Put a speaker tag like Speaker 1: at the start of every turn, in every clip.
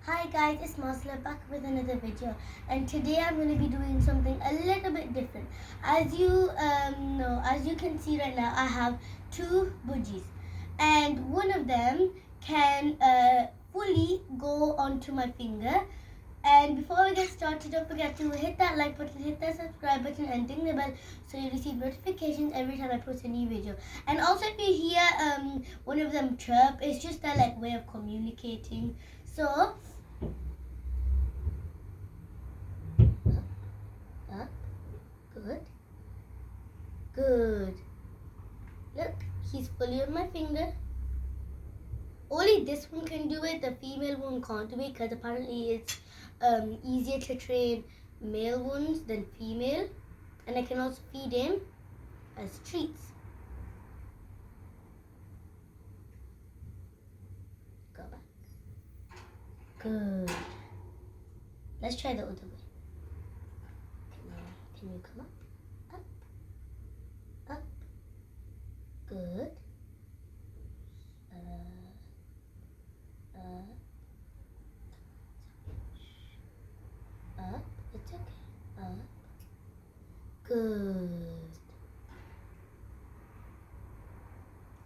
Speaker 1: Hi guys, it's Masla back with another video, and today I'm going to be doing something a little bit different. As you can see right now, I have two budgies, and one of them can fully go onto my finger. And before we get started, don't forget to hit that like button, hit that subscribe button, and ding the bell so you receive notifications every time I post a new video. And also, if you hear one of them chirp, it's just their way of communicating. So. Good. Good. Look, he's fully on my finger. Only this one can do it. The female one can't do it because apparently it's easier to train male ones than female. And I can also feed him as treats. Go back. Good. Let's try the other way. Can you come up? Up. Up. Good. Up. It's okay. Up. Good.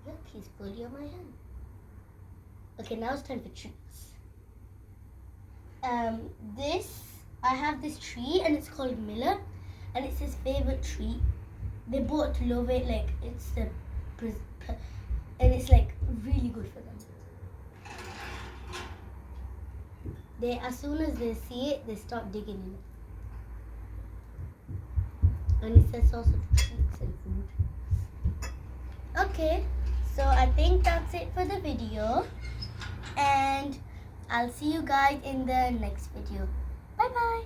Speaker 1: Look, he's fully on my hand. Okay, now it's time for treats. I have this tree and it's called Miller. And it's his favorite treat. They both love it. And it's really good for them. As soon as they see it, they start digging in it. And it says also treats and food. Okay, so I think that's it for the video. And I'll see you guys in the next video. Bye bye.